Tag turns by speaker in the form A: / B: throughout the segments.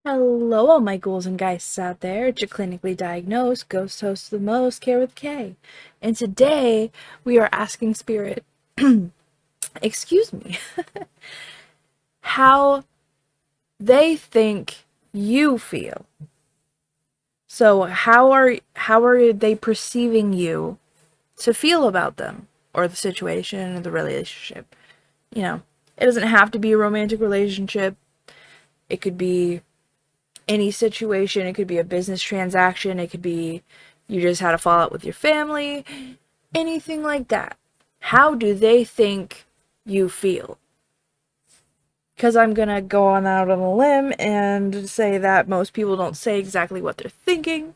A: Hello, all my ghouls and geists out there. It's your clinically diagnosed ghost host of the most, Care with K. And today we are asking Spirit, excuse me, how they think you feel. So how are they perceiving you to feel about them or the situation or the relationship? You know, it doesn't have to be a romantic relationship. It could be any situation. It could be a business transaction. It could be you just had a fallout with your family. Anything like that. How do they think you feel? Because I'm gonna go on out on a limb and say that most people don't say exactly what they're thinking.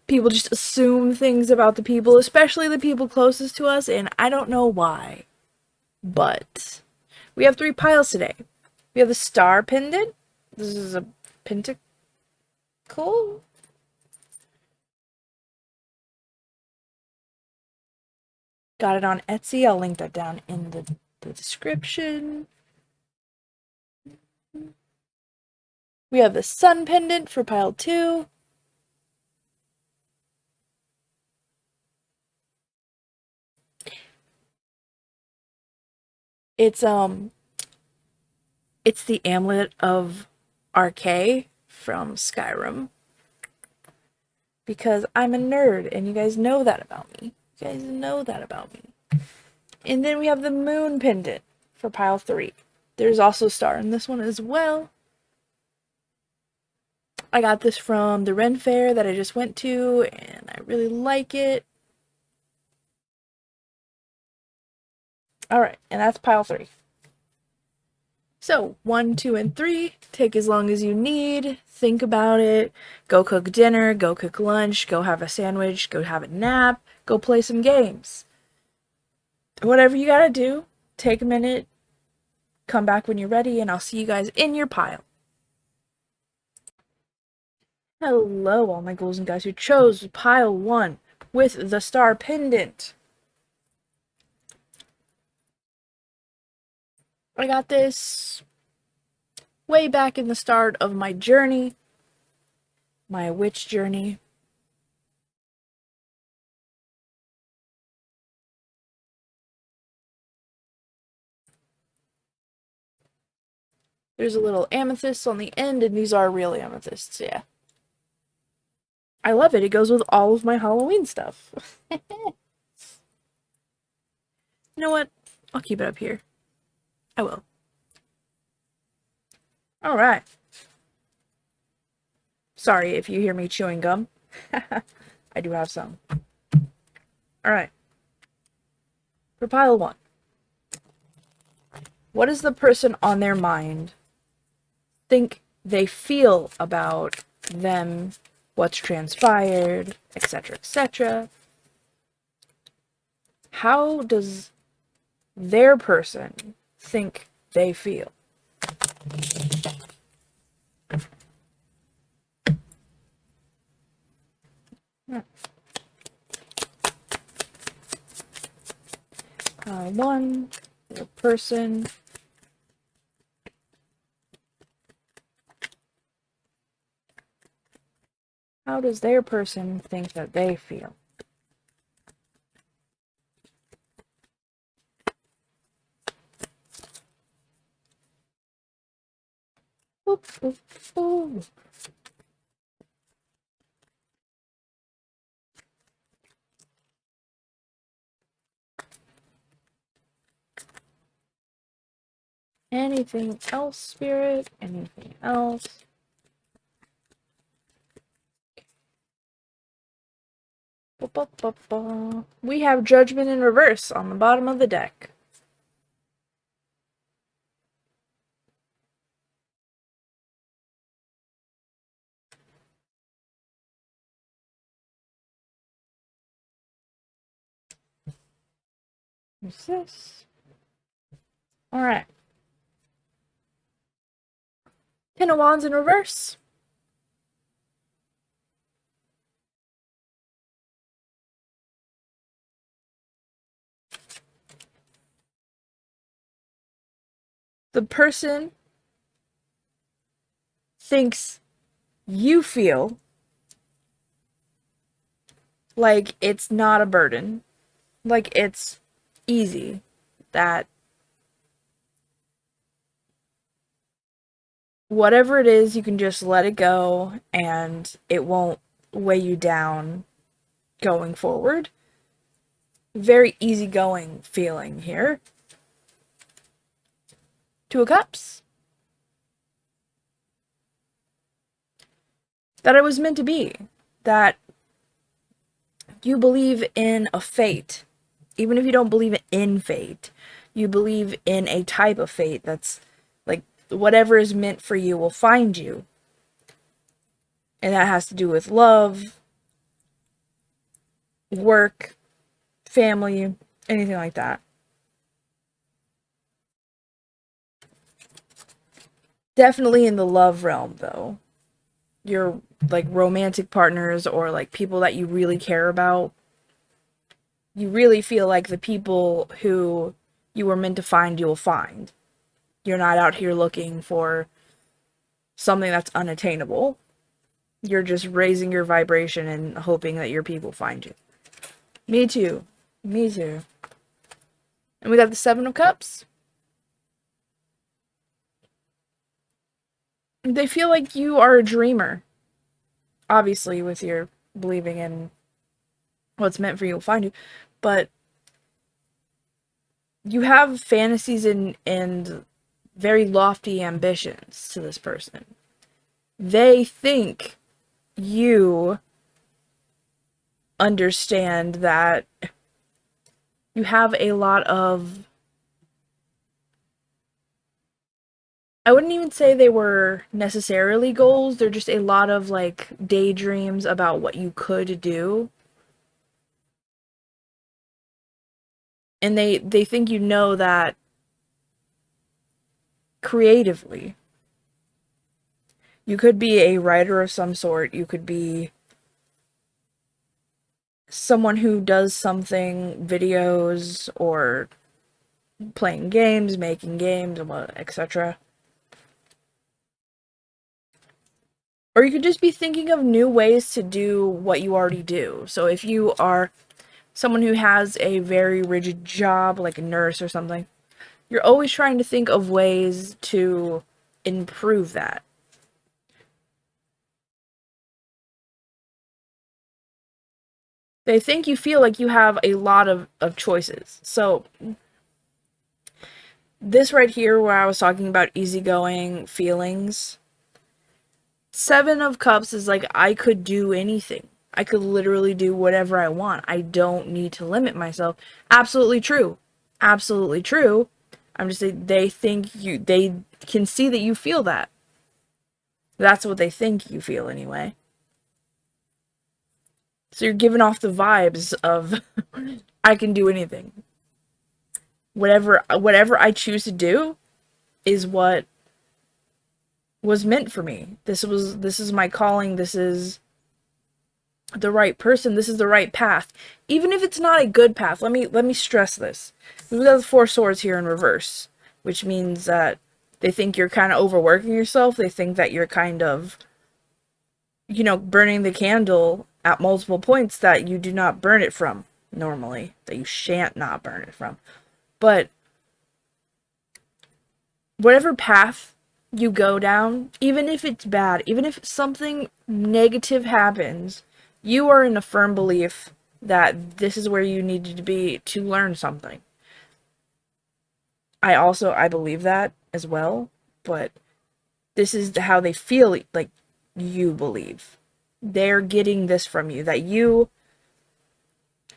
A: People just assume things about the people, especially the people closest to us, and I don't know why. But we have 3 piles today. We have the star pendant. This is a pentacle. Got it on Etsy. I'll link that down in the description. We have the sun pendant for pile 2. It's the amulet of Arkay from Skyrim. Because I'm a nerd and you guys know that about me. You guys know that about me. And then we have the moon pendant for pile 3. There's also a star in this one as well. I got this from the Ren Fair that I just went to, and I really like it. Alright, and that's pile 3. So, 1, 2, and 3, take as long as you need, think about it, go cook dinner, go cook lunch, go have a sandwich, go have a nap, go play some games. Whatever you gotta do, take a minute, come back when you're ready, and I'll see you guys in your pile. Hello, all my ghouls and guys who chose pile 1 with the star pendant. I got this way back in the start of my journey, my witch journey. There's a little amethyst on the end, and these are real amethysts, yeah. I love it. It goes with all of my Halloween stuff. You know what? I'll keep it up here. I will. Alright. Sorry if you hear me chewing gum. I do have some. Alright. For pile 1. What does the person on their mind think they feel about them, what's transpired, etc., etc.? How does their person think they feel? Pile 1, their person. How does their person think that they feel? Boop, boop, boop. Anything else, Spirit? Anything else? We have Judgment in reverse on the bottom of the deck. What's this? Alright. Ten of Wands in reverse. The person thinks you feel like it's not a burden, like it's easy, that whatever it is, you can just let it go and it won't weigh you down going forward. Very easygoing feeling here. Two of Cups. That it was meant to be. That you believe in a fate. Even if you don't believe in fate, you believe in a type of fate that's like whatever is meant for you will find you. And that has to do with love, work, family, anything like that. Definitely in the love realm, though. Your, like, romantic partners or, like, people that you really care about. You really feel like the people who you were meant to find, you'll find. You're not out here looking for something that's unattainable. You're just raising your vibration and hoping that your people find you. Me too. Me too. And we got the Seven of Cups. They feel like you are a dreamer. Obviously, with your believing in what's meant for you will find you. But you have fantasies and very lofty ambitions to this person. They think you understand that you have a lot of... I wouldn't even say they were necessarily goals. They're just a lot of, like, daydreams about what you could do. And they think you know that creatively. You could be a writer of some sort. You could be someone who does something, videos, or playing games, making games, etc. Or you could just be thinking of new ways to do what you already do. So if you are someone who has a very rigid job, like a nurse or something, you're always trying to think of ways to improve that. They think you feel like you have a lot of choices. So this right here, where I was talking about easygoing feelings, Seven of Cups is like, I could do anything. I could literally do whatever I want. I don't need to limit myself. Absolutely true. Absolutely true. I'm just saying, they can see that you feel that. That's what they think you feel anyway. So you're giving off the vibes of, I can do anything. Whatever I choose to do is what was meant for me. This is my calling. This is the right person. This is the right path. Even if it's not a good path, let me stress this. We have the Four of Swords here in reverse, which means that they think you're kind of overworking yourself. They think that you're kind of, burning the candle at multiple points that you do not burn it from normally, that you shan't not burn it from. But whatever path you go down, even if it's bad, even if something negative happens, you are in a firm belief that this is where you needed to be to learn something. I believe that as well, but this is how they feel like you believe. They're getting this from you, that you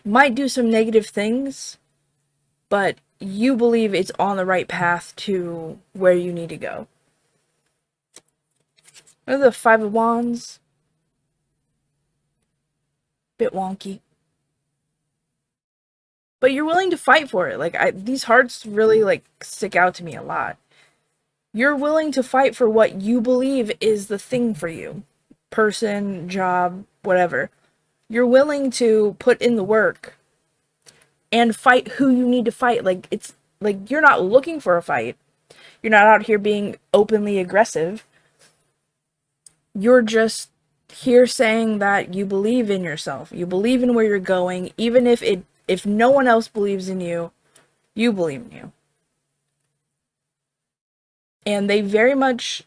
A: might do some negative things, but you believe it's on the right path to where you need to go. The Five of Wands. Bit wonky. But you're willing to fight for it. Like, these hearts really, like, stick out to me a lot. You're willing to fight for what you believe is the thing for you. Person, job, whatever. You're willing to put in the work and fight who you need to fight. Like, it's like you're not looking for a fight. You're not out here being openly aggressive. you're just here saying that you believe in yourself. You believe in where you're going, even if no one else believes in you, you believe in you. And they very much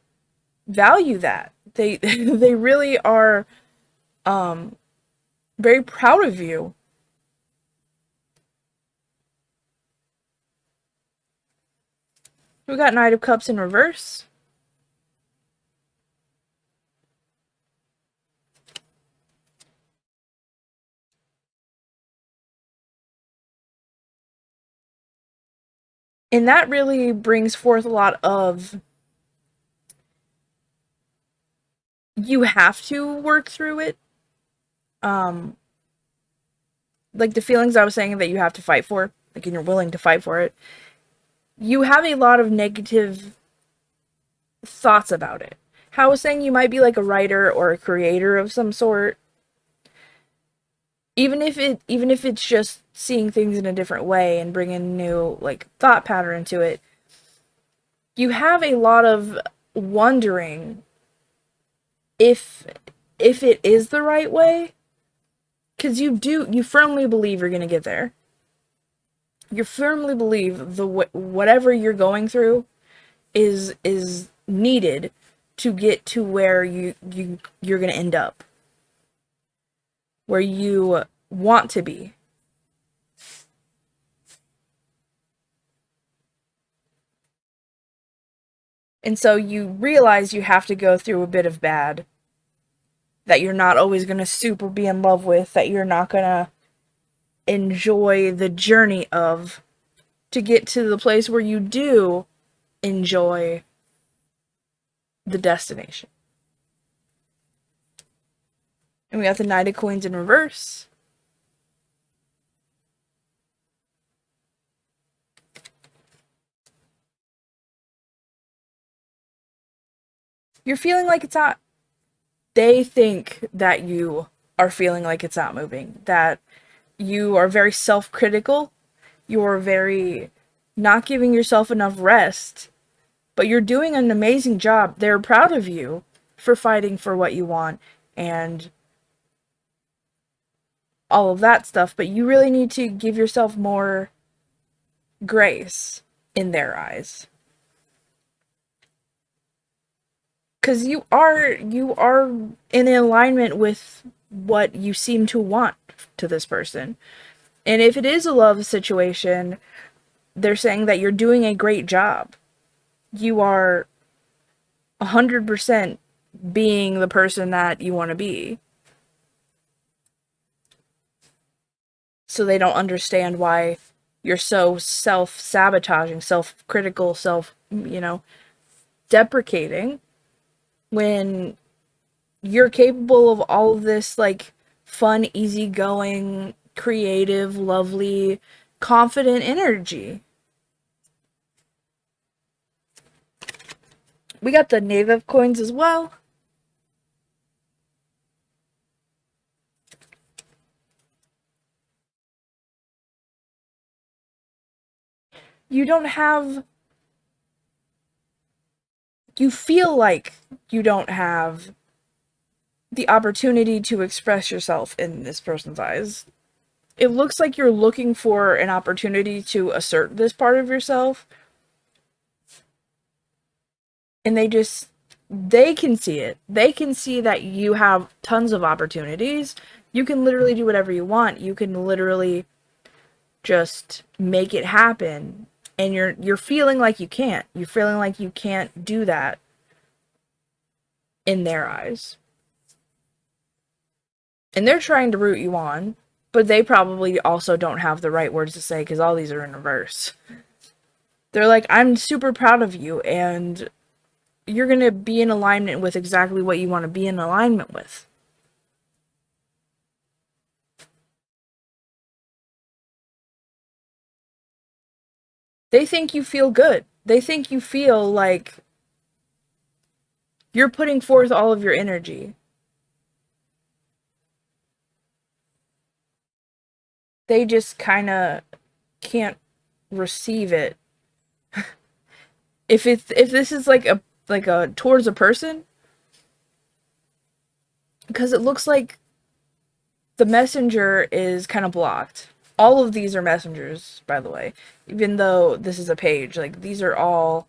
A: value that. They they really are very proud of you. We got Knight of Cups in reverse. And that really brings forth a lot of, you have to work through it. Like the feelings I was saying that you have to fight for, like, and you're willing to fight for it. You have a lot of negative thoughts about it. How I was saying you might be like a writer or a creator of some sort. Even if it's just seeing things in a different way and bringing new like thought pattern into it, you have a lot of wondering if it is the right way, because you firmly believe you're gonna get there. You firmly believe whatever you're going through is needed to get to where you're gonna end up, where you want to be. And so you realize you have to go through a bit of bad that you're not always going to super be in love with, that you're not going to enjoy the journey of, to get to the place where you do enjoy the destination. And we got the Knight of Coins in reverse. You're feeling like it's not. They think that you are feeling like it's not moving, that you are very self-critical, you're very not giving yourself enough rest, but you're doing an amazing job. They're proud of you for fighting for what you want and all of that stuff, but you really need to give yourself more grace in their eyes. Because you are in alignment with what you seem to want to this person. And if it is a love situation, they're saying that you're doing a great job. You are 100% being the person that you want to be. So they don't understand why you're so self-sabotaging, self-critical, deprecating, when you're capable of all of this, like, fun, easygoing, creative, lovely, confident energy. We got the Knave of Coins as well. You feel like you don't have the opportunity to express yourself in this person's eyes. It looks like you're looking for an opportunity to assert this part of yourself. And they can see it. They can see that you have tons of opportunities. You can literally do whatever you want. You can literally just make it happen. And you're feeling like you can't. You're feeling like you can't do that in their eyes. And they're trying to root you on, but they probably also don't have the right words to say because all these are in reverse. They're like, I'm super proud of you, and you're going to be in alignment with exactly what you want to be in alignment with. They think you feel good. They think you feel like you're putting forth all of your energy. They just kind of can't receive it. If this is like a towards a person, because it looks like the messenger is kind of blocked. All of these are messengers, by the way. Even though this is a page, like, these are all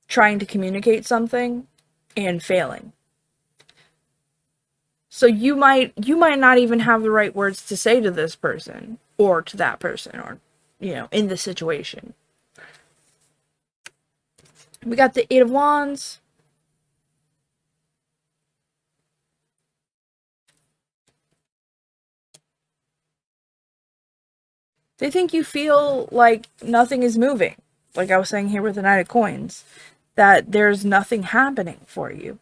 A: trying to communicate something and failing. So you might not even have the right words to say to this person or to that person, or, you know, in this situation. We got the Eight of Wands. They think you feel like nothing is moving. Like I was saying here with the Knight of Coins, that there's nothing happening for you.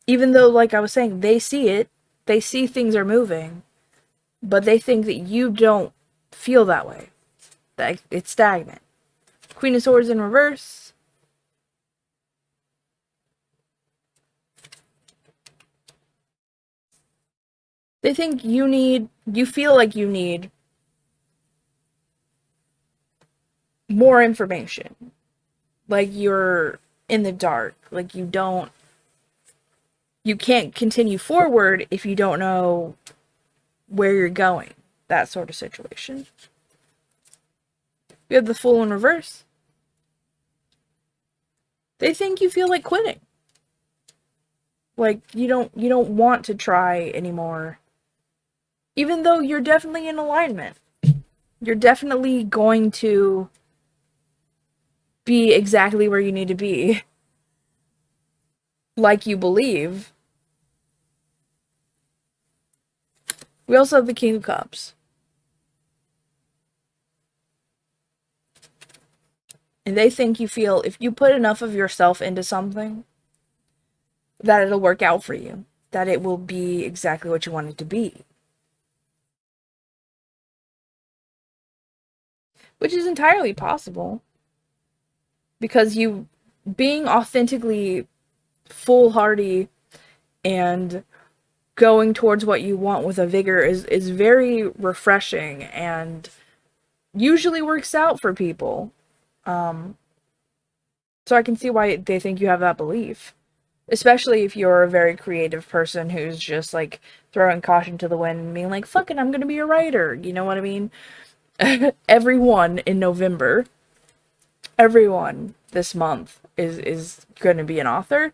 A: Even though, like I was saying, they see it, they see things are moving, but they think that you don't feel that way. That it's stagnant. Queen of Swords in reverse. They think you feel like you need more information. Like you're in the dark. Like you can't continue forward if you don't know where you're going. That sort of situation. We have the Fool in reverse. They think you feel like quitting. Like you don't want to try anymore. Even though you're definitely in alignment. You're definitely going to be exactly where you need to be. Like you believe. We also have the King of Cups. And they think you feel if you put enough of yourself into something, that it'll work out for you. That it will be exactly what you want it to be. Which is entirely possible. Because you being authentically foolhardy and going towards what you want with a vigor is very refreshing and usually works out for people. So I can see why they think you have that belief. Especially if you're a very creative person who's just, like, throwing caution to the wind and being like, fuck it, I'm gonna be a writer. You know what I mean? Everyone in November, everyone this month is gonna be an author.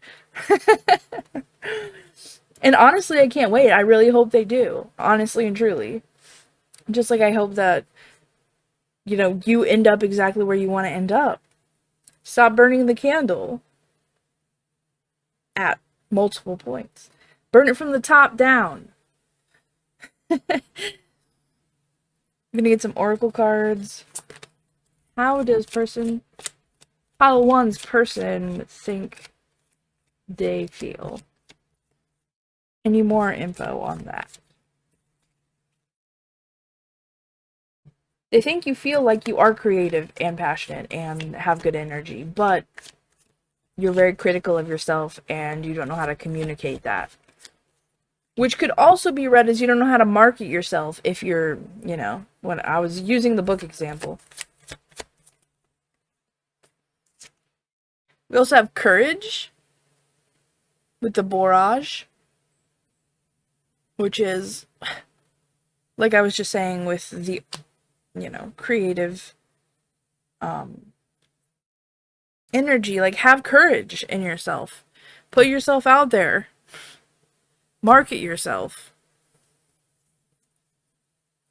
A: And honestly, I can't wait. I really hope they do. Honestly and truly. Just like I hope that, you know, you end up exactly where you want to end up. Stop burning the candle. At multiple points. Burn it from the top down. I'm gonna get some oracle cards. How one's person think they feel? Any more info on that? They think you feel like you are creative and passionate and have good energy, but you're very critical of yourself and you don't know how to communicate that. Which could also be read as you don't know how to market yourself if you're, you know, when I was using the book example. We also have courage with the barrage, which is, like I was just saying with the, you know, creative energy. Like, have courage in yourself. Put yourself out there. Market yourself.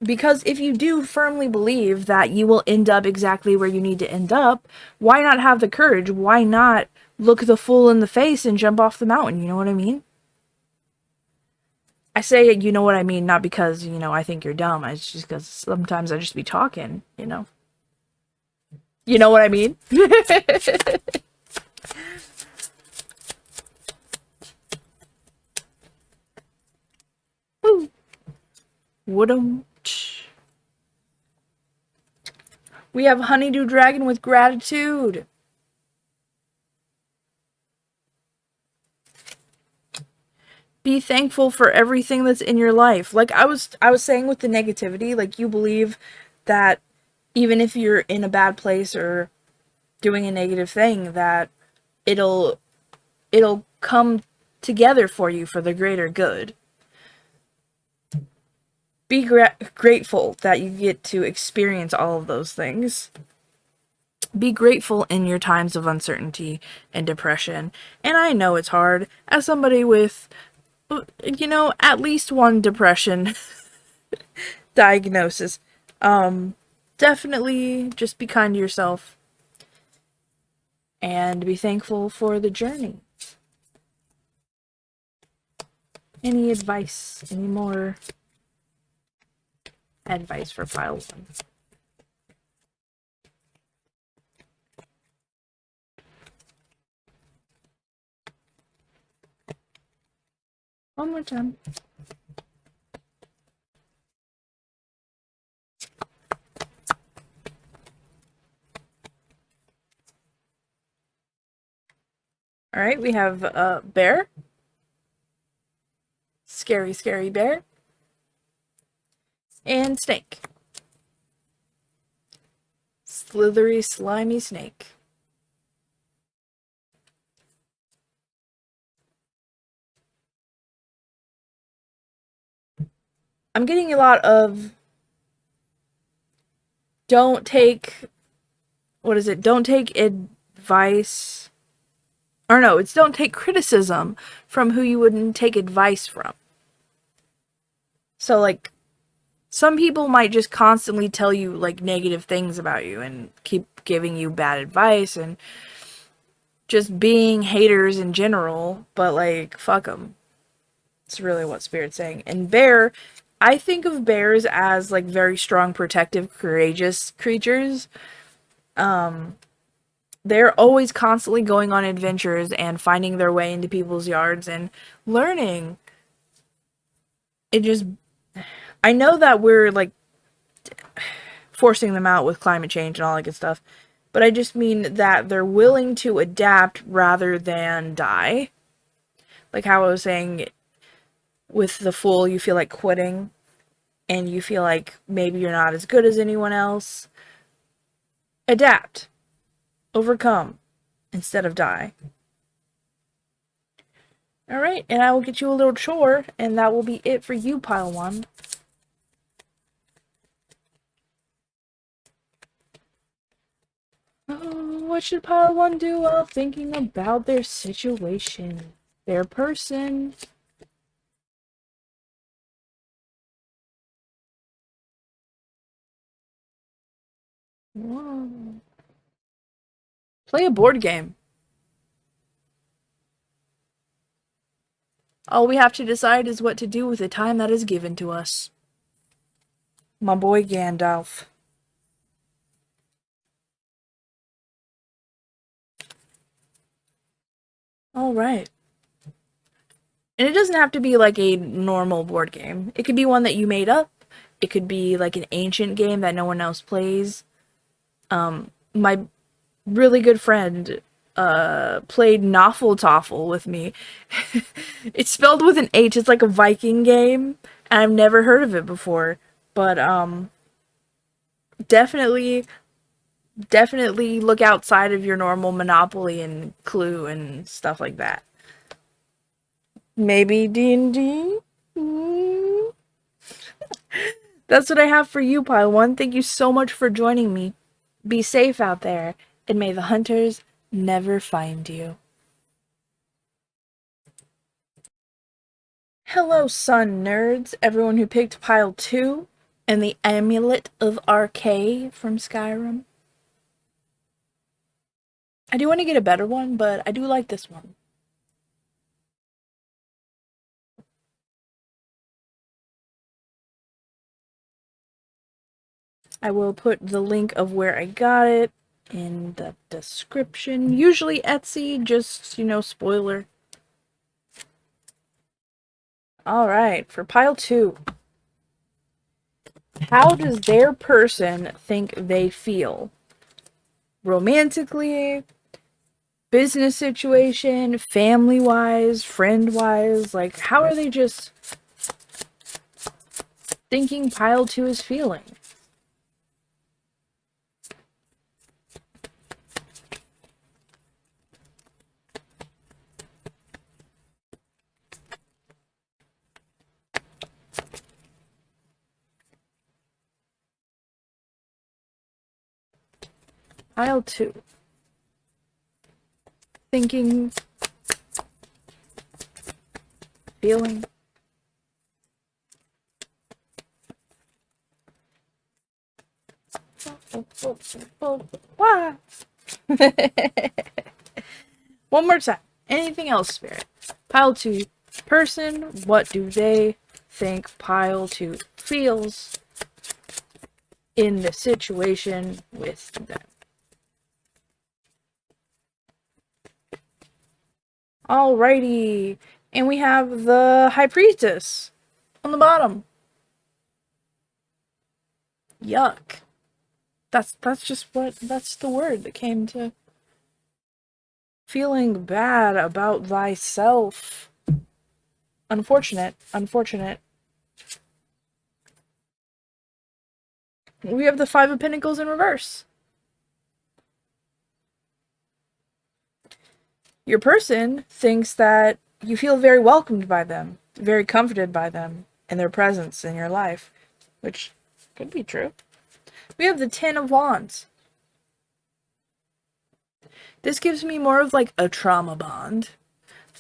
A: Because if you do firmly believe that you will end up exactly where you need to end up, why not have the courage? Why not look the fool in the face and jump off the mountain? You know what I mean? I say, you know what I mean, not because, you know, I think you're dumb. It's just because sometimes I just be talking, you know? You know what I mean? Wood'em. We have Honeydew Dragon with gratitude. Be thankful for everything that's in your life. Like I was saying with the negativity, like you believe that even if you're in a bad place or doing a negative thing, that it'll come together for you for the greater good. Be grateful that you get to experience all of those things. Be grateful in your times of uncertainty and depression. And I know it's hard as somebody with, you know, at least one depression diagnosis. Definitely just be kind to yourself and be thankful for the journey. Any advice? Any more advice for pile 1? One more time. Alright, we have bear. Scary, scary bear. And snake. Slithery, slimy snake. I'm getting a lot of don't take advice, or no, it's don't take criticism from who you wouldn't take advice from. So, like, some people might just constantly tell you, like, negative things about you and keep giving you bad advice and just being haters in general, but, like, fuck them. It's really what Spirit's saying. And bear, I think of bears as, like, very strong, protective, courageous creatures. They're always constantly going on adventures and finding their way into people's yards and learning. I know that we're, like, forcing them out with climate change and all that good stuff, but I just mean that they're willing to adapt rather than die. Like how I was saying, with the Fool, you feel like quitting, and you feel like maybe you're not as good as anyone else. Adapt. Overcome. Instead of die. Alright, and I will get you a little chore, and that will be it for you, pile 1. Oh, what should pile 1 do while thinking about their situation? Their person. Whoa. Play a board game. All we have to decide is what to do with the time that is given to us. My boy Gandalf. Alright. And it doesn't have to be like a normal board game. It could be one that you made up. It could be like an ancient game that no one else plays. My really good friend played Noffle Toffle with me. It's spelled with an H. It's like a Viking game, and I've never heard of it before. But definitely look outside of your normal Monopoly and Clue and stuff like that. Maybe D&D? That's what I have for you, Pile 1. Thank you so much for joining me. Be safe out there, and may the hunters never find you. Hello, Sun Nerds, everyone who picked Pile 2 and the Amulet of Arkay from Skyrim. I do want to get a better one, but I do like this one. I will put the link of where I got it in the description. Usually Etsy, just, you know, spoiler. Alright, for Pile 2. How does their person think they feel? Romantically, business situation, family-wise, friend-wise, like, how are they just thinking Pile 2 is feeling? Pile 2. Thinking, feeling. Why? One more time. Anything else, Spirit? Pile 2. Person, what do they think Pile 2 feels in the situation with them? Alrighty. And we have the High Priestess on the bottom. Yuck. That's the word that came to feeling bad about thyself. Unfortunate. We have the Five of Pentacles in reverse. Your person thinks that you feel very welcomed by them, very comforted by them, and their presence in your life, which could be true. We have the Ten of Wands. This gives me more of like a trauma bond.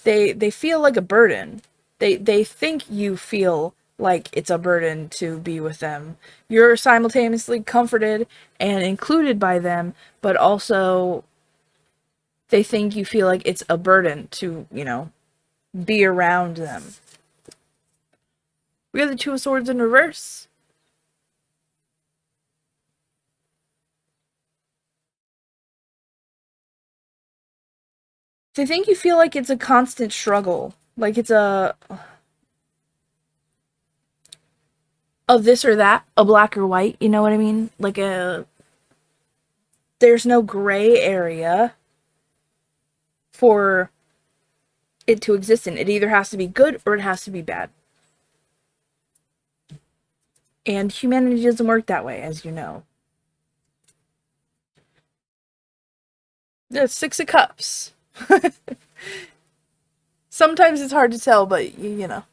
A: They feel like a burden. They think you feel like it's a burden to be with them. You're simultaneously comforted and included by them, but also they think you feel like it's a burden to, be around them. We have the Two of Swords in reverse. They think you feel like it's a constant struggle. Like it's a this or that, a black or white, you know what I mean? Like there's no gray area for it to exist in. It either has to be good or it has to be bad. And humanity doesn't work that way, as you know. The Six of Cups. Sometimes it's hard to tell, but you know.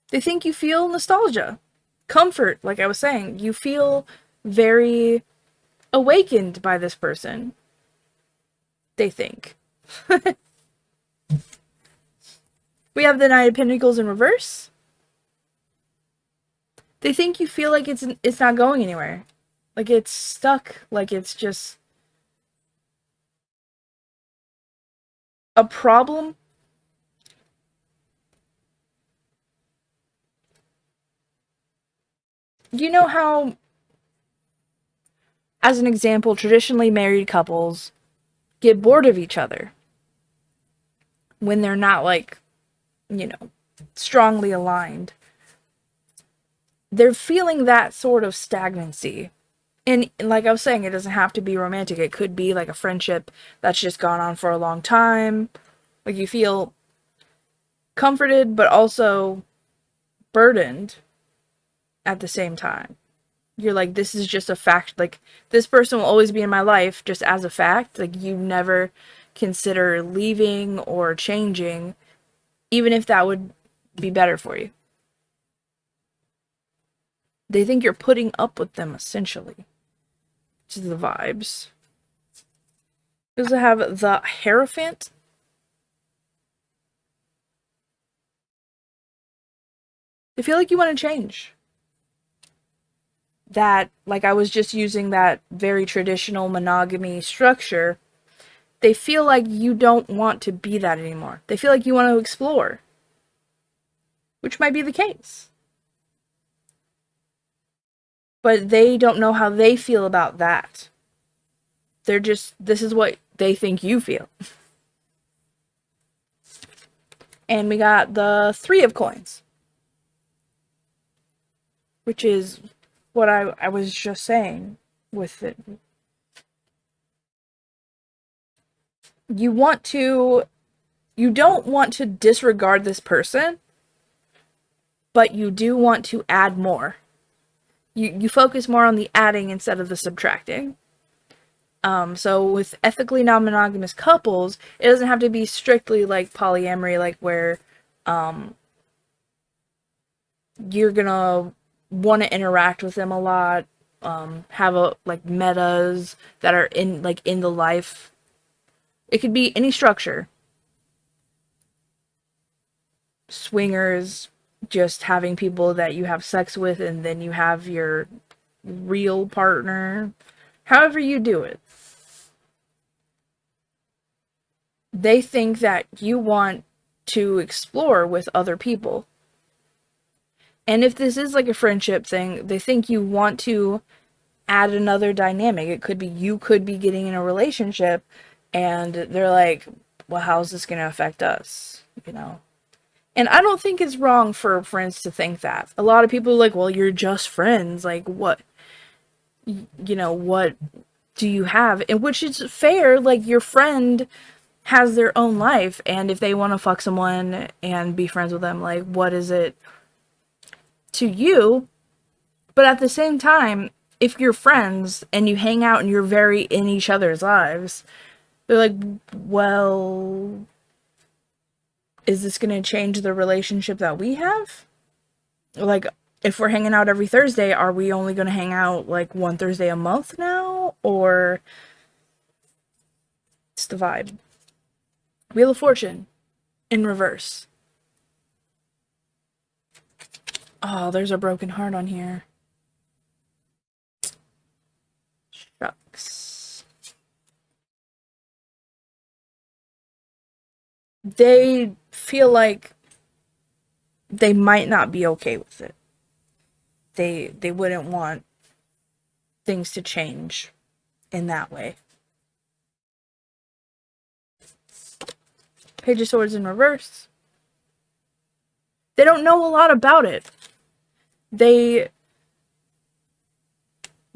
A: They think you feel nostalgia, comfort, like I was saying. You feel very awakened by this person. They think. We have the Knight of Pentacles in reverse. They think you feel like it's not going anywhere. Like it's stuck, like it's just a problem. You know how, as an example, traditionally married couples get bored of each other when they're not, like, strongly aligned. They're feeling that sort of stagnancy. And like I was saying, it doesn't have to be romantic. It could be like a friendship that's just gone on for a long time. Like you feel comforted, but also burdened at the same time. You're like, this is just a fact. Like, this person will always be in my life just as a fact. Like, you never consider leaving or changing, even if that would be better for you. They think you're putting up with them, essentially. Which is the vibes. We also have the Hierophant. They feel like you want to change. That, like I was just using that very traditional monogamy structure, they feel like you don't want to be that anymore. They feel like you want to explore. Which might be the case. But they don't know how they feel about that. They're just, this is what they think you feel. And we got the Three of Coins. Which is what I was just saying with it. You don't want to disregard this person, but you do want to add more. You focus more on the adding instead of the subtracting. So with ethically non-monogamous couples, it doesn't have to be strictly like polyamory, like where you're gonna want to interact with them a lot, have a like metas that are in like in the life. It could be any structure. Swingers, just having people that you have sex with and then you have your real partner. However you do it. They think that you want to explore with other people. And if this is like a friendship thing, they think you want to add another dynamic. It could be you could be getting in a relationship and they're like, well, how's this going to affect us? You know? And I don't think it's wrong for friends to think that. A lot of people are like, well, you're just friends. Like, what, what do you have? And which is fair. Like, your friend has their own life. And if they want to fuck someone and be friends with them, like, what is it to you? But at the same time, if you're friends and you hang out and you're very in each other's lives, they're like, well, is this going to change the relationship that we have? Like, if we're hanging out every Thursday, are we only going to hang out like one Thursday a month now? Or it's the vibe. Wheel of Fortune in reverse. Oh, there's a broken heart on here. Shucks. They feel like they might not be okay with it. They wouldn't want things to change in that way. Page of Swords in reverse. They don't know a lot about it. They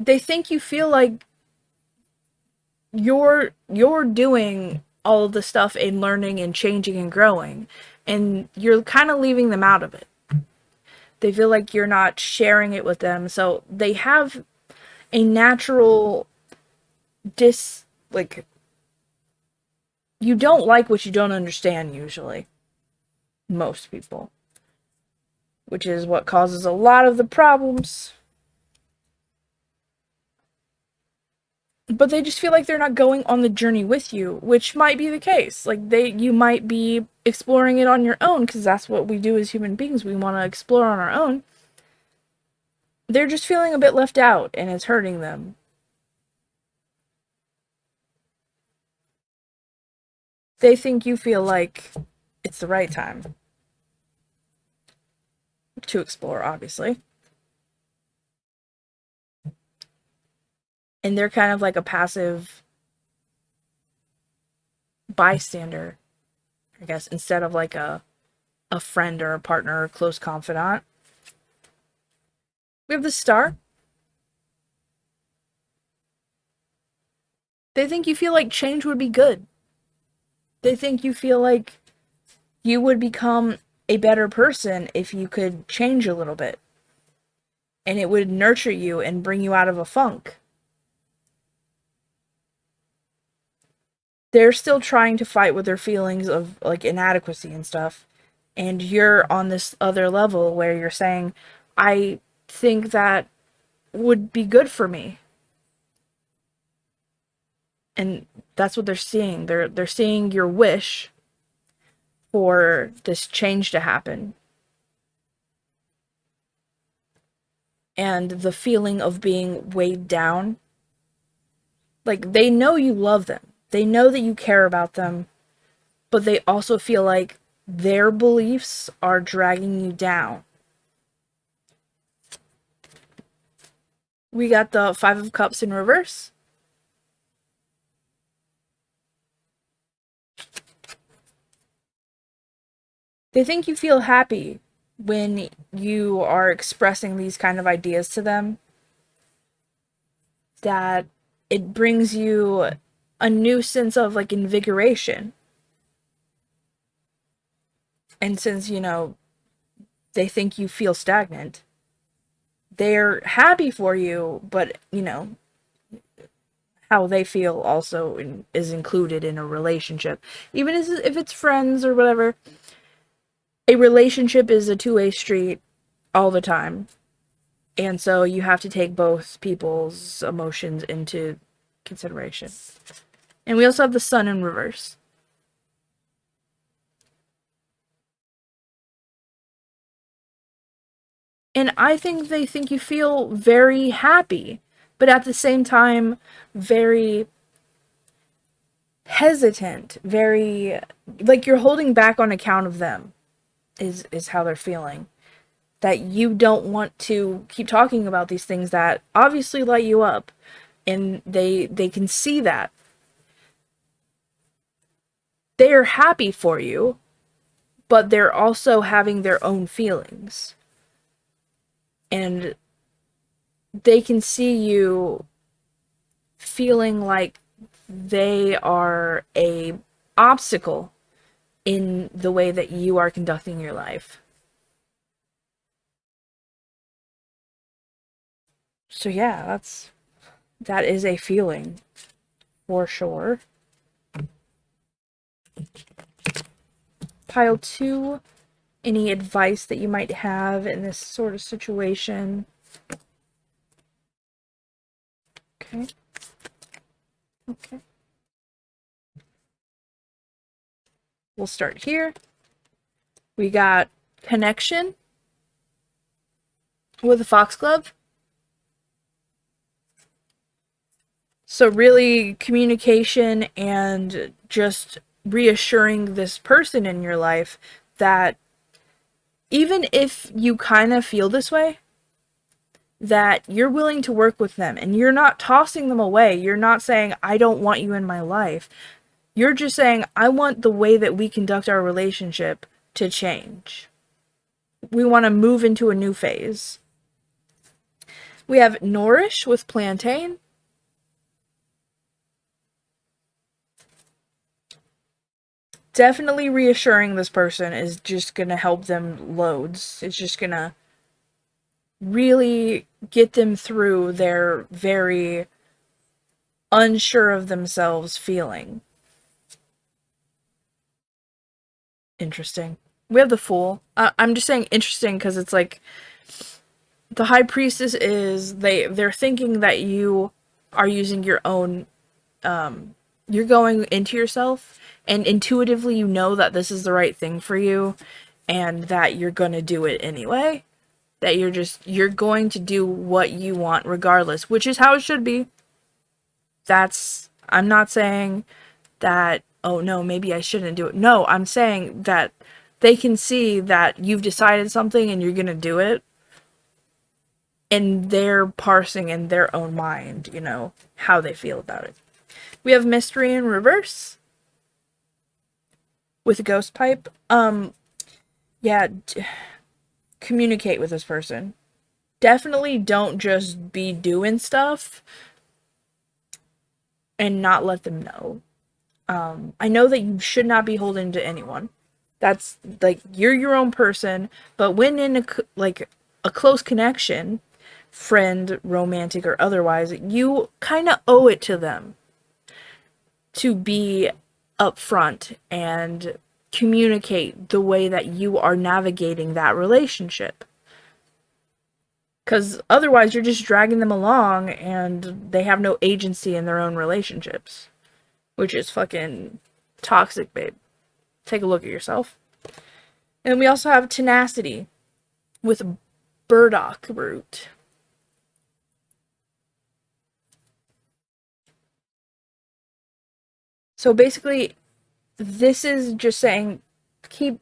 A: think you feel like you're doing all of the stuff and learning and changing and growing, and you're kind of leaving them out of it. They feel like you're not sharing it with them, so they have a natural you don't like what you don't understand usually. Most people. Which is what causes a lot of the problems. But they just feel like they're not going on the journey with you, which might be the case. Like, you might be exploring it on your own, because that's what we do as human beings. We want to explore on our own. They're just feeling a bit left out, and it's hurting them. They think you feel like it's the right time to explore, obviously. And they're kind of like a passive bystander, I guess, instead of like a friend or a partner or a close confidant. We have the Star. They think you feel like change would be good. They think you feel like you would become a better person if you could change a little bit. And it would nurture you and bring you out of a funk. They're still trying to fight with their feelings of like inadequacy and stuff. And you're on this other level where you're saying, I think that would be good for me. And that's what they're seeing. They're seeing your wish for this change to happen. And the feeling of being weighed down. Like, they know you love them. They know that you care about them. But they also feel like their beliefs are dragging you down. We got the Five of Cups in reverse. They think you feel happy when you are expressing these kind of ideas to them. That it brings you a new sense of like invigoration. And since, they think you feel stagnant, they're happy for you, but, how they feel also is included in a relationship. Even if it's friends or whatever, a relationship is a two-way street all the time. And so you have to take both people's emotions into consideration. And we also have the sun in reverse. And I think they think you feel very happy, but at the same time, very hesitant, very, like you're holding back on account of them, is how they're feeling. That you don't want to keep talking about these things that obviously light you up, and they can see that. They're happy for you, but they're also having their own feelings. And they can see you feeling like they are a obstacle in the way that you are conducting your life. So yeah, that is a feeling for sure. Pile 2, any advice that you might have in this sort of situation? Okay. Okay. We'll start here. We got connection with a foxglove. So really communication and just reassuring this person in your life that even if you kind of feel this way, that you're willing to work with them and you're not tossing them away. You're not saying, I don't want you in my life. You're just saying, I want the way that we conduct our relationship to change. We want to move into a new phase. We have nourish with plantain. Definitely reassuring this person is just going to help them loads. It's just going to really get them through their very unsure of themselves feeling. Interesting. We have the Fool. I'm just saying interesting because it's like the High Priestess is they're thinking that you are using your own you're going into yourself and intuitively you know that this is the right thing for you and that you're going to do it anyway. That you're going to do what you want regardless, which is how it should be. I'm not saying that, oh no, maybe I shouldn't do it. No, I'm saying that they can see that you've decided something and you're going to do it. And they're parsing in their own mind, how they feel about it. We have mystery in reverse with a ghost pipe. Yeah, communicate with this person. Definitely don't just be doing stuff and not let them know. I know that you should not be holding to anyone. That's like, you're your own person, but when in a close connection, friend, romantic or otherwise, you kind of owe it to them to be upfront and communicate the way that you are navigating that relationship. Because otherwise you're just dragging them along and they have no agency in their own relationships. Which is fucking toxic, babe. Take a look at yourself. And we also have tenacity with burdock root. So basically, this is just saying, keep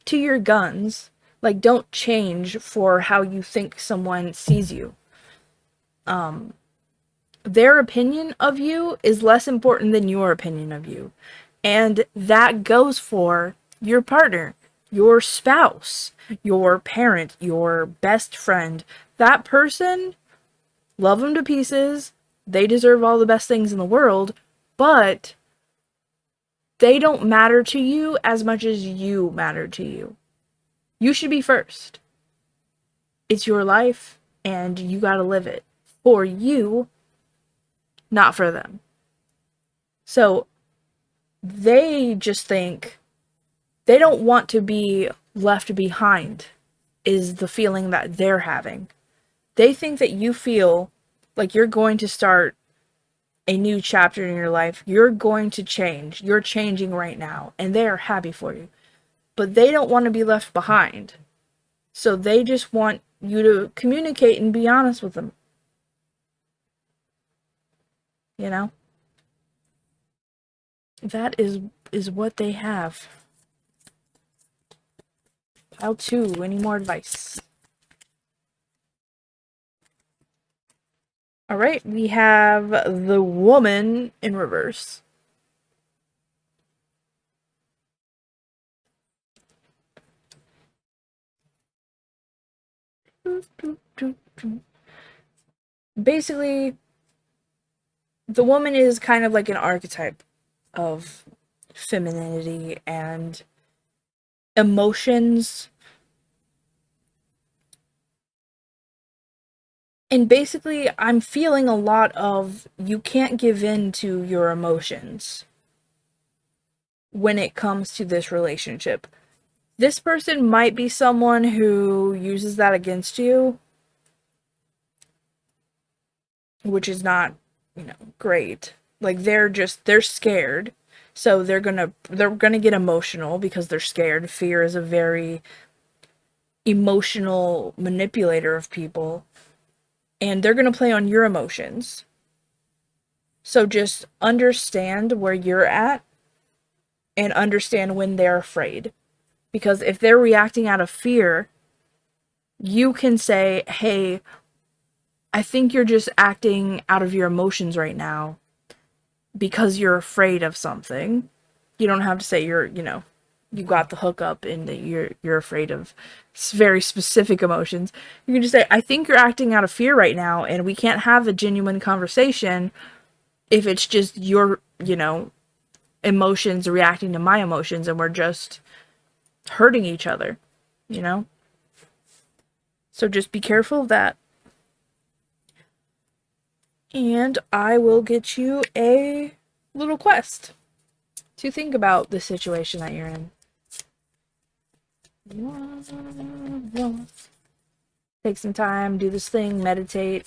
A: to your guns. Like, don't change for how you think someone sees you. Their opinion of you is less important than your opinion of you. And that goes for your partner, your spouse, your parent, your best friend. That person, love them to pieces. They deserve all the best things in the world, but they don't matter to you as much as you matter to you. You should be first. It's your life, and you gotta live it for you, not for them. So they just think they don't want to be left behind is the feeling that they're having. They think that you feel like you're going to start a new chapter in your life. You're going to change. You're changing right now, and they are happy for you. But they don't want to be left behind. So they just want you to communicate and be honest with them. You know? That is what they have. Pile 2, any more advice? Alright, we have the woman in reverse. Basically, the woman is kind of like an archetype of femininity and emotions. And basically, I'm feeling a lot of you can't give in to your emotions when it comes to this relationship. This person might be someone who uses that against you, which is not, great. Like they're scared. So they're gonna get emotional because they're scared. Fear is a very emotional manipulator of people. And they're gonna play on your emotions. So just understand where you're at and understand when they're afraid. Because if they're reacting out of fear, you can say, hey, I think you're just acting out of your emotions right now because you're afraid of something. You don't have to say you got the hookup and that you're afraid of very specific emotions. You can just say, I think you're acting out of fear right now, and we can't have a genuine conversation if it's just your, emotions reacting to my emotions and we're just hurting each other, So just be careful of that. And I will get you a little quest to think about the situation that you're in. Take some time, do this thing, meditate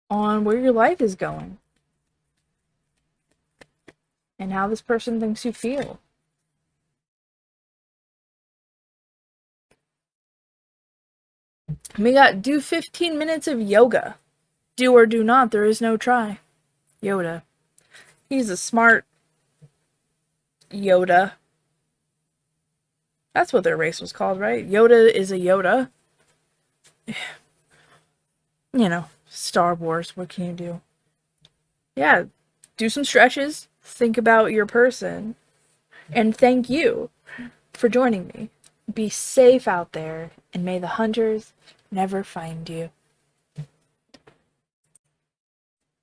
A: on where your life is going and how this person thinks you feel. We got do 15 minutes of yoga. Do or do not, there is no try. Yoda. He's a smart Yoda. That's what their race was called, right? Yoda is a Yoda. Star Wars, what can you do? Yeah, do some stretches, think about your person, and thank you for joining me. Be safe out there, and may the hunters never find you.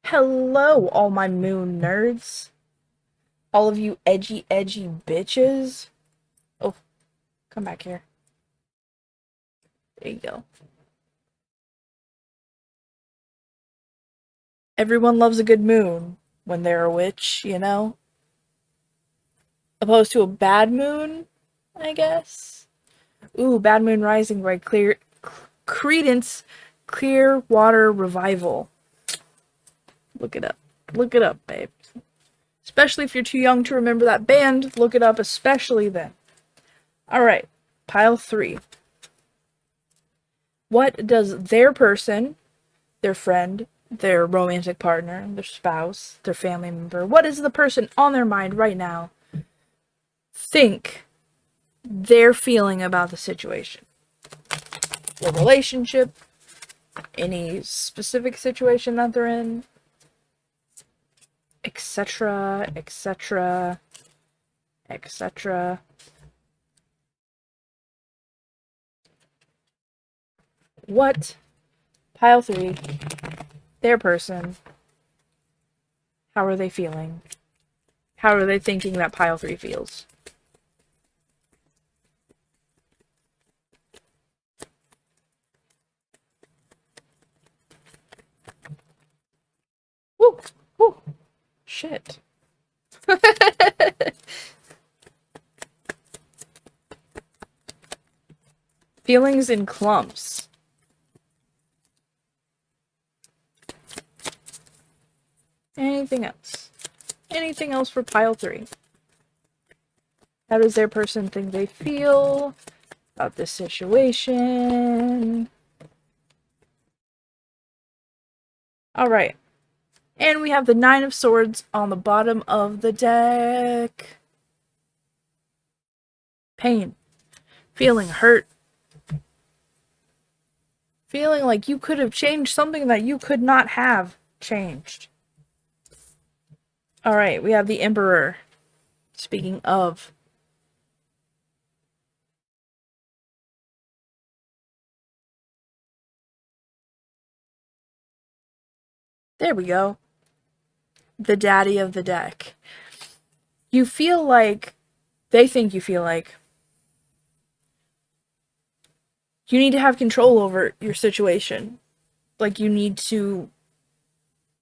A: Hello, all my moon nerds. All of you edgy bitches. Oh, come back here. There you go. Everyone loves a good moon when they're a witch, Opposed to a bad moon, I guess. Ooh, Bad Moon Rising by Creedence Clearwater Revival. Look it up. Look it up, babe. Especially if you're too young to remember that band, look it up, especially then. Alright, pile 3. What does their person, their friend, their romantic partner, their spouse, their family member, what is the person on their mind right now think they're feeling about the situation? The relationship, any specific situation that they're in, etc., etc., etc. What? Pile 3. Their person. How are they feeling? How are they thinking that pile 3 feels? Woo! Woo! Shit. Feelings in clumps. Anything else? Anything else for pile 3? How does their person think they feel about this situation? Alright. And we have the 9 of Swords on the bottom of the deck. Pain. Feeling hurt. Feeling like you could have changed something that you could not have changed. Alright, we have the Emperor. Speaking of. There we go. The daddy of the deck. You feel like, they think you feel like, you need to have control over your situation. Like you need to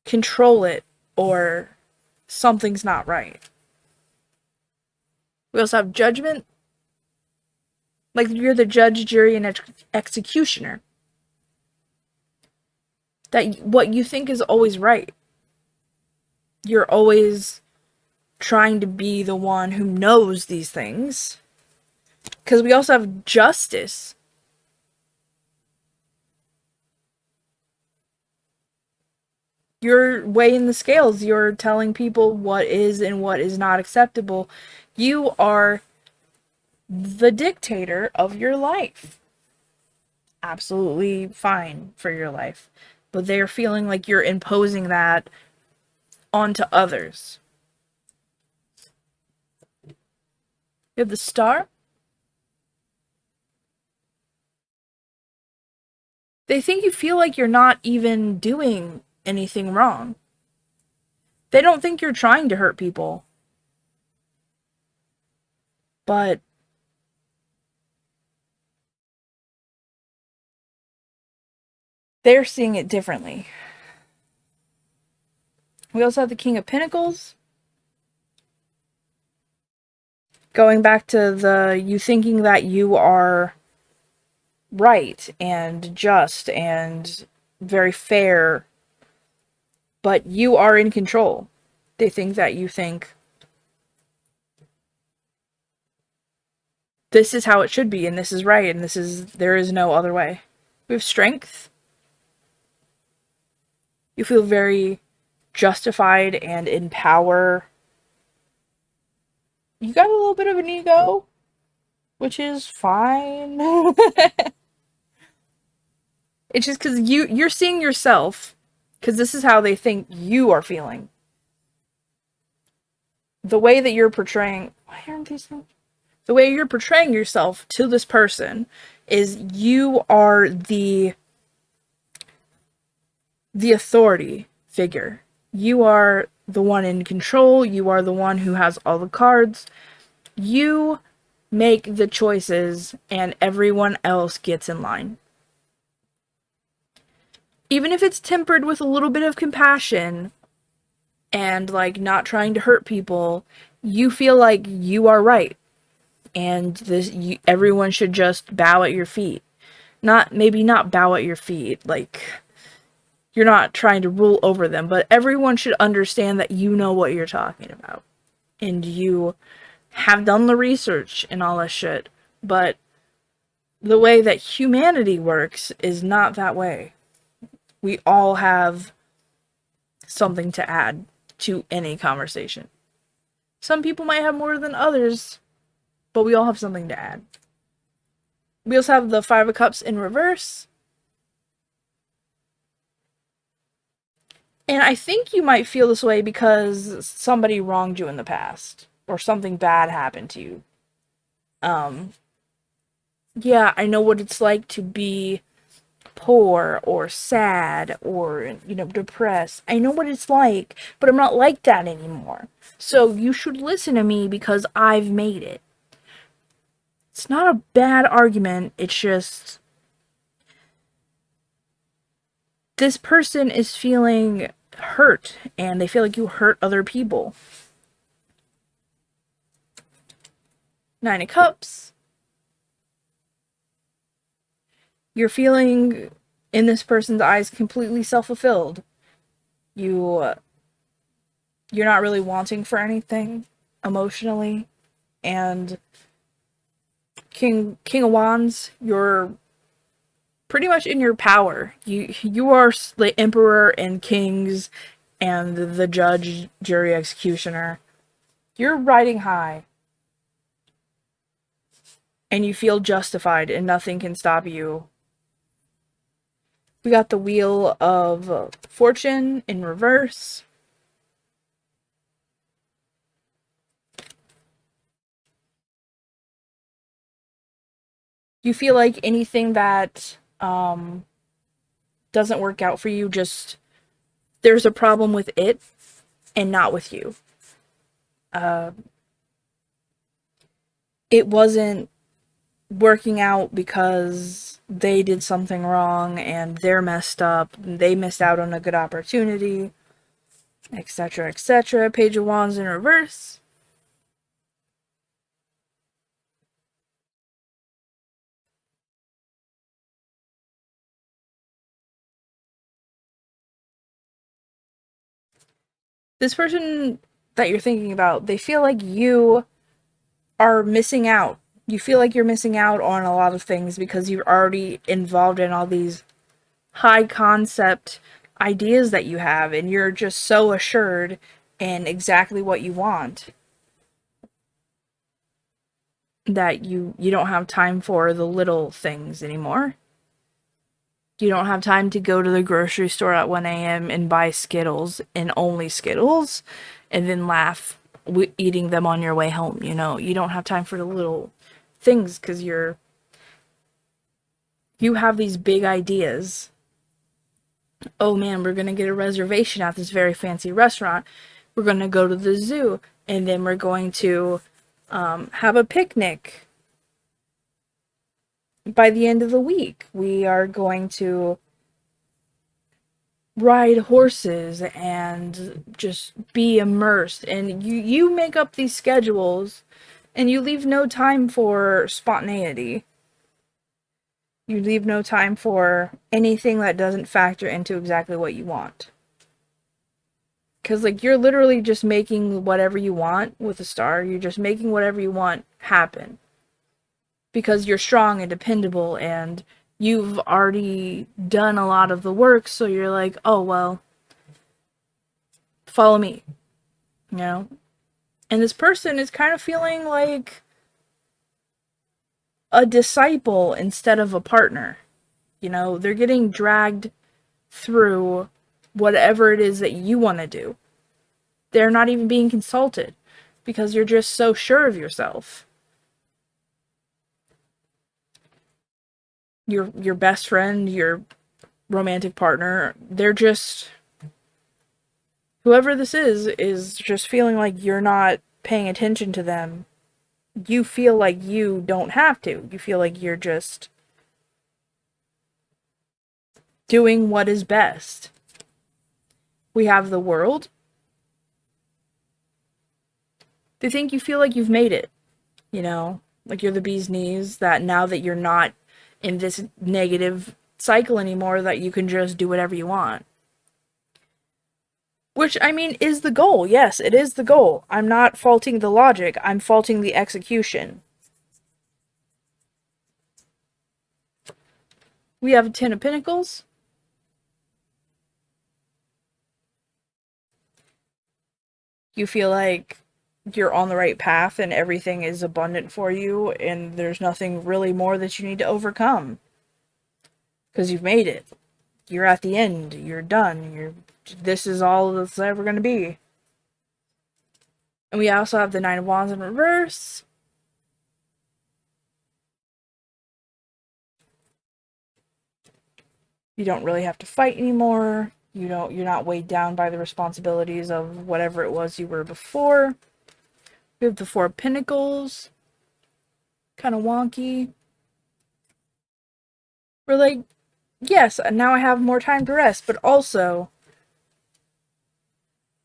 A: control it or something's not right. We also have Judgment. Like you're the judge, jury, and executioner. That what you think is always right. You're always trying to be the one who knows these things. Because we also have Justice. You're weighing the scales. You're telling people what is and what is not acceptable. You are the dictator of your life. Absolutely fine for your life. But they're feeling like you're imposing that onto others. You have the Star. They think you feel like you're not even doing anything wrong. They don't think you're trying to hurt people. But they're seeing it differently. We also have the King of Pentacles. Going back to the you thinking that you are right and just and very fair, but you are in control. They think that you think this is how it should be and this is right and there is no other way. We have Strength. You feel very justified and in power. You got a little bit of an ego, which is fine. It's just because you're seeing yourself, because this is how they think you are feeling. The way that you're portraying... Why aren't these things? The way you're portraying yourself to this person is you are the authority figure. You are the one in control. You are the one who has all the cards. You make the choices and everyone else gets in line. Even if it's tempered with a little bit of compassion and like not trying to hurt people, you feel like you are right. And everyone should just bow at your feet. Maybe not bow at your feet, like you're not trying to rule over them, but everyone should understand that you know what you're talking about. And you have done the research and all that shit. But the way that humanity works is not that way. We all have something to add to any conversation. Some people might have more than others, but we all have something to add. We also have the Five of Cups in reverse. And I think you might feel this way because somebody wronged you in the past. Or something bad happened to you. Yeah, I know what it's like to be poor or sad or, depressed. I know what it's like, but I'm not like that anymore. So you should listen to me because I've made it. It's not a bad argument, it's just this person is feeling hurt and they feel like you hurt other people. Nine of Cups. You're feeling, in this person's eyes, completely self-fulfilled. You, you're not really wanting for anything emotionally. And King of Wands, you're pretty much in your power. You are the emperor and kings and the judge, jury, executioner. You're riding high. And you feel justified and nothing can stop you. We got the Wheel of Fortune in reverse. You feel like anything that doesn't work out for you, just there's a problem with it and not with you. It wasn't working out because they did something wrong and they're messed up and they missed out on a good opportunity, etc., etc. Page of Wands in reverse. This person that you're thinking about, they feel like you are missing out. You feel like you're missing out on a lot of things because you're already involved in all these high concept ideas that you have, and you're just so assured in exactly what you want that you don't have time for the little things anymore. You don't have time to go to the grocery store at 1 a.m. and buy Skittles, and only Skittles, and then laugh eating them on your way home. You know, you don't have time for the little things because you have these big ideas. Oh man, we're gonna get a reservation at this very fancy restaurant. We're gonna go to the zoo, and then we're going to have a picnic. By the end of the week, we are going to ride horses and just be immersed. And you make up these schedules, and you leave no time for spontaneity. You leave no time for anything that doesn't factor into exactly what you want. Because, like, you're literally just making whatever you want with a star. You're just making whatever you want happen. Because you're strong and dependable, and you've already done a lot of the work, so you're like, oh, well, follow me. You know? And this person is kind of feeling like a disciple instead of a partner. You know, they're getting dragged through whatever it is that you want to do. They're not even being consulted because you're just so sure of yourself. Your best friend, your romantic partner, they're just, whoever this is just feeling like you're not paying attention to them. You feel like you don't have to. You feel like you're just doing what is best. We have the World. They think you feel like you've made it. You know, like you're the bee's knees, that now that you're not in this negative cycle anymore, that you can just do whatever you want. Which, I mean, is the goal. Yes, it is the goal. I'm not faulting the logic. I'm faulting the execution. We have a Ten of Pentacles. You feel like you're on the right path and everything is abundant for you, and there's nothing really more that you need to overcome. Because you've made it. You're at the end. You're done. This is all that's ever going to be. And we also have the Nine of Wands in reverse. You don't really have to fight anymore. You're not weighed down by the responsibilities of whatever it was you were before. We have the Four of Pentacles. Kind of wonky. We're like, yes, now I have more time to rest, but also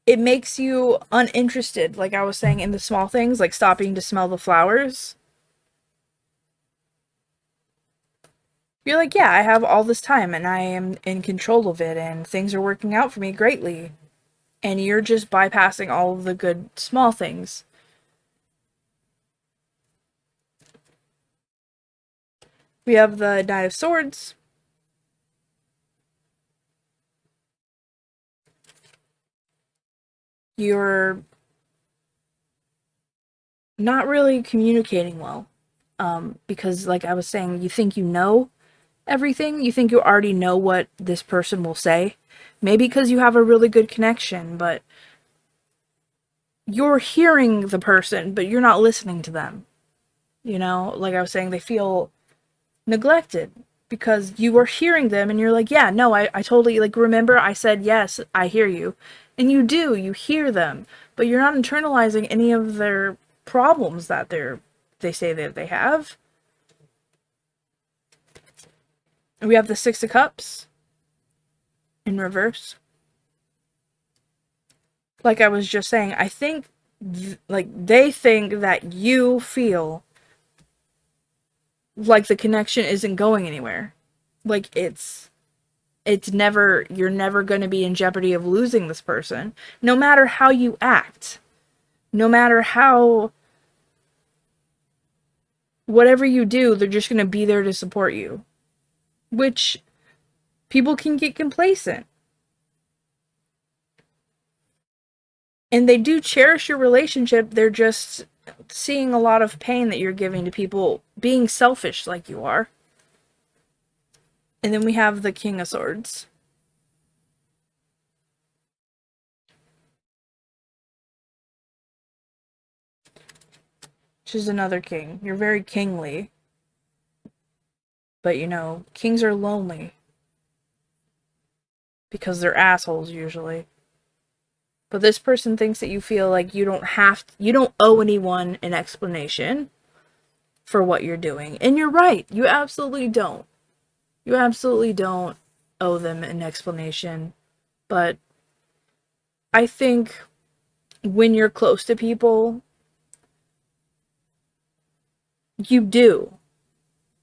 A: it makes you uninterested, like I was saying, in the small things, like stopping to smell the flowers. You're like, yeah, I have all this time and I am in control of it and things are working out for me greatly. And you're just bypassing all of the good small things. We have the Knight of Swords. You're not really communicating well. Because, like I was saying, you think you know everything. You think you already know what this person will say. Maybe because you have a really good connection, but you're hearing the person, but you're not listening to them. You know, like I was saying, they feel neglected because you were hearing them and you're like, yeah, no, I totally, like, remember I said, yes, I hear you. And you do, you hear them, but you're not internalizing any of their problems that they say that they have. We have the Six of Cups in reverse. Like I was just saying, I think, like, they think that you feel like the connection isn't going anywhere. Like, it's never, you're never going to be in jeopardy of losing this person. No matter how you act. No matter how, whatever you do, they're just going to be there to support you. Which, people can get complacent. And they do cherish your relationship, they're just seeing a lot of pain that you're giving to people, being selfish like you are. And then we have the King of Swords. Which is another king. You're very kingly. But, you know, kings are lonely. Because they're assholes, usually. But this person thinks that you feel like you don't owe anyone an explanation for what you're doing. And you're right. You absolutely don't. You absolutely don't owe them an explanation. But I think when you're close to people, you do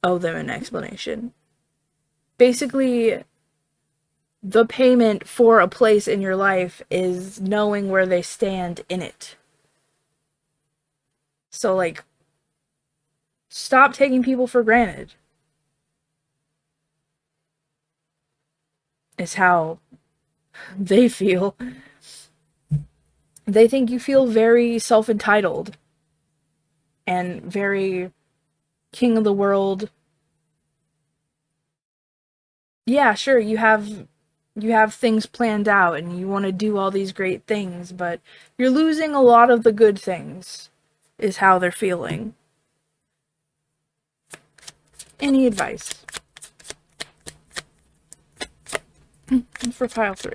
A: owe them an explanation. Basically, the payment for a place in your life is knowing where they stand in it. So, like, stop taking people for granted. Is how they feel. They think you feel very self-entitled and very king of the world. Yeah, sure, you have things planned out and you want to do all these great things, but you're losing a lot of the good things, is how they're feeling. Any advice? For pile 3.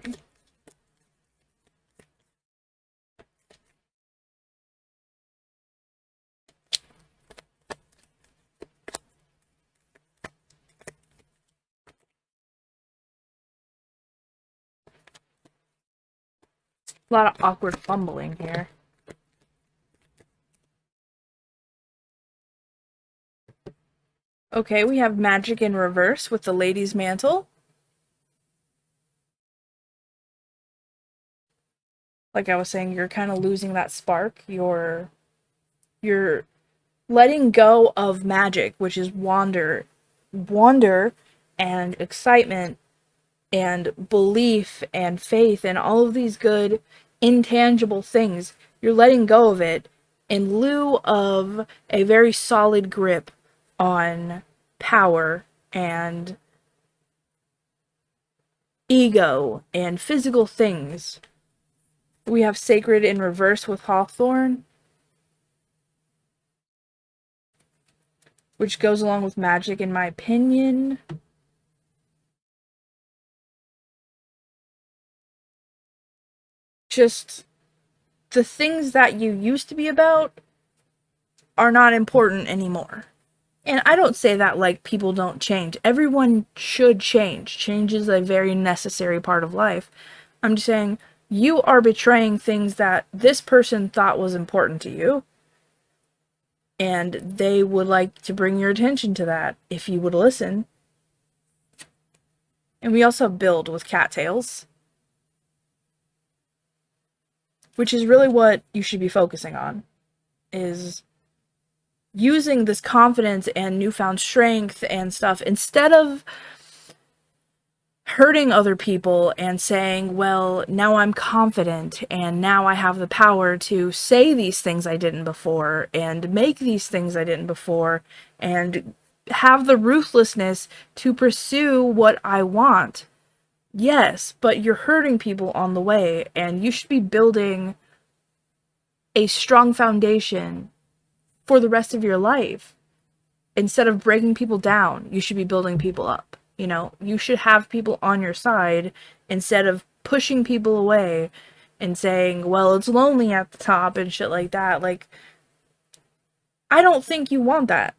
A: A lot of awkward fumbling here. Okay, we have magic in reverse with the Lady's Mantle. Like I was saying, you're kind of losing that spark. You're letting go of magic, which is wonder and excitement and belief and faith and all of these good intangible things. You're letting go of it in lieu of a very solid grip on power and ego and physical things. We have Sacred in reverse with Hawthorne, which goes along with magic in my opinion. Just the things that you used to be about are not important anymore. And I don't say that like people don't change. Everyone should change. Change is a very necessary part of life. I'm just saying, you are betraying things that this person thought was important to you. And they would like to bring your attention to that if you would listen. And we also build with cattails, which is really what you should be focusing on, is using this confidence and newfound strength and stuff instead of hurting other people and saying, well, now I'm confident and now I have the power to say these things I didn't before and make these things I didn't before and have the ruthlessness to pursue what I want. Yes, but you're hurting people on the way, and you should be building a strong foundation for the rest of your life. Instead of breaking people down, you should be building people up. You know, you should have people on your side instead of pushing people away and saying, well, it's lonely at the top and shit like that. Like, I don't think you want that.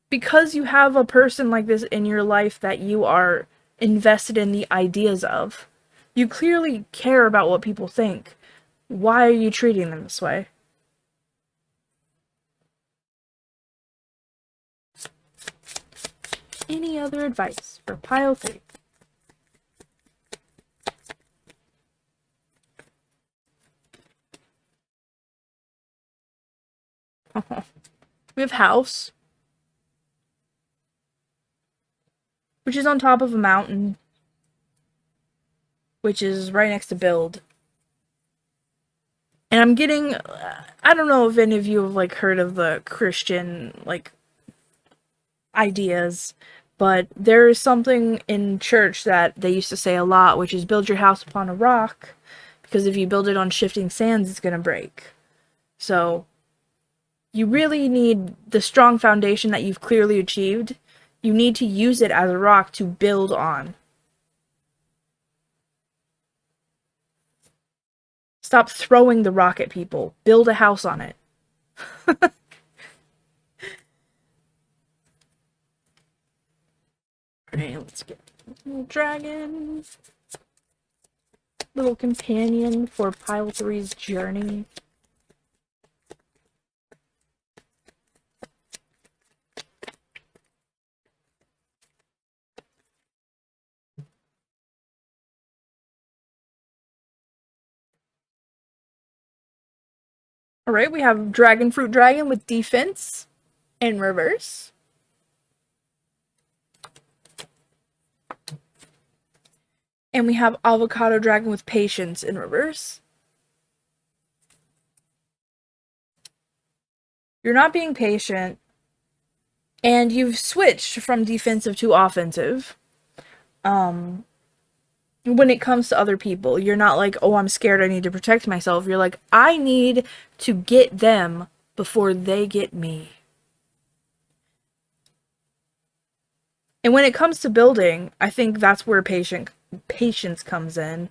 A: Because you have a person like this in your life that you are invested in the ideas of, you clearly care about what people think. Why are you treating them this way? Any other advice for pile 3? We have house, which is on top of a mountain, which is right next to build. And I'm getting, I don't know if any of you have, like, heard of the Christian, like, ideas, but there is something in church that they used to say a lot, which is build your house upon a rock, because if you build it on shifting sands, it's gonna break. So, you really need the strong foundation that you've clearly achieved. You need to use it as a rock to build on. Stop throwing the rock at people. Build a house on it. Alright, let's get a little dragon. Little companion for pile 3's journey. Alright, we have dragon fruit dragon with defense in reverse. And we have avocado dragon with patience in reverse. You're not being patient, and you've switched from defensive to offensive. When it comes to other people, you're not like, oh, I'm scared, I need to protect myself. You're like, I need to get them before they get me. And when it comes to building, I think that's where patience comes in.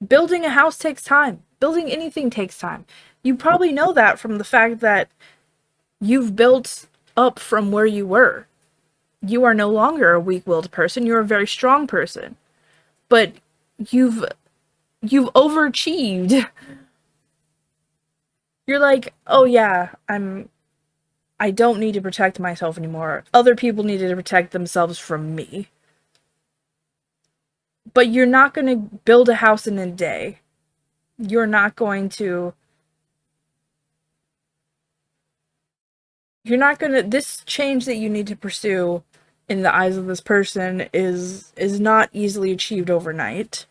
A: Building a house takes time. Building anything takes time. You probably know that from the fact that you've built up from where you were. You are no longer a weak-willed person. You're a very strong person. But you've overachieved. You're like, oh yeah, I don't need to protect myself anymore. Other people needed to protect themselves from me. But you're not going to build a house in a day. You're not going to... This change that you need to pursue in the eyes of this person is not easily achieved overnight.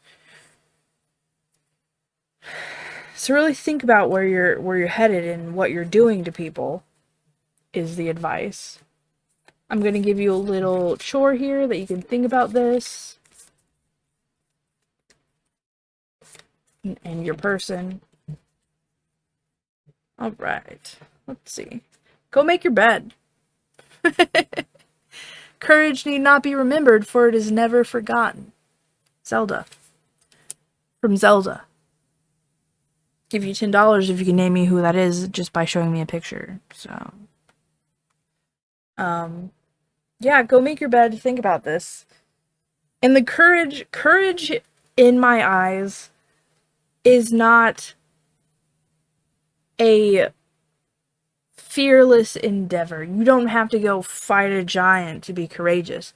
A: So really think about where you're headed and what you're doing to people is the advice. I'm going to give you a little chore here that you can think about this. And your person. Alright. Let's see. Go make your bed. Courage need not be remembered, for it is never forgotten. Zelda. From Zelda. Give you $10 if you can name me who that is just by showing me a picture. So, yeah, go make your bed. Think about this. And the courage in my eyes is not a fearless endeavor. You don't have to go fight a giant to be courageous.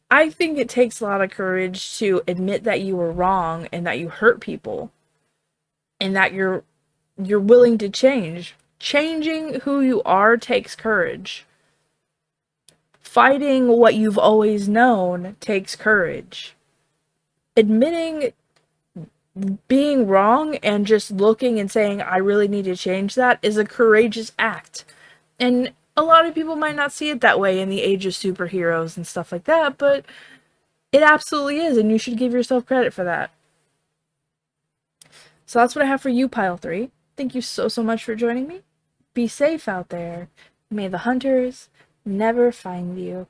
A: I think it takes a lot of courage to admit that you were wrong and that you hurt people and that you're willing to change. Changing who you are takes courage. Fighting what you've always known takes courage. Admitting being wrong and just looking and saying, I really need to change that, is a courageous act. And a lot of people might not see it that way in the age of superheroes and stuff like that, but it absolutely is, and you should give yourself credit for that. So that's what I have for you, Pile 3. Thank you so much for joining me. Be safe out there. May the hunters never find you.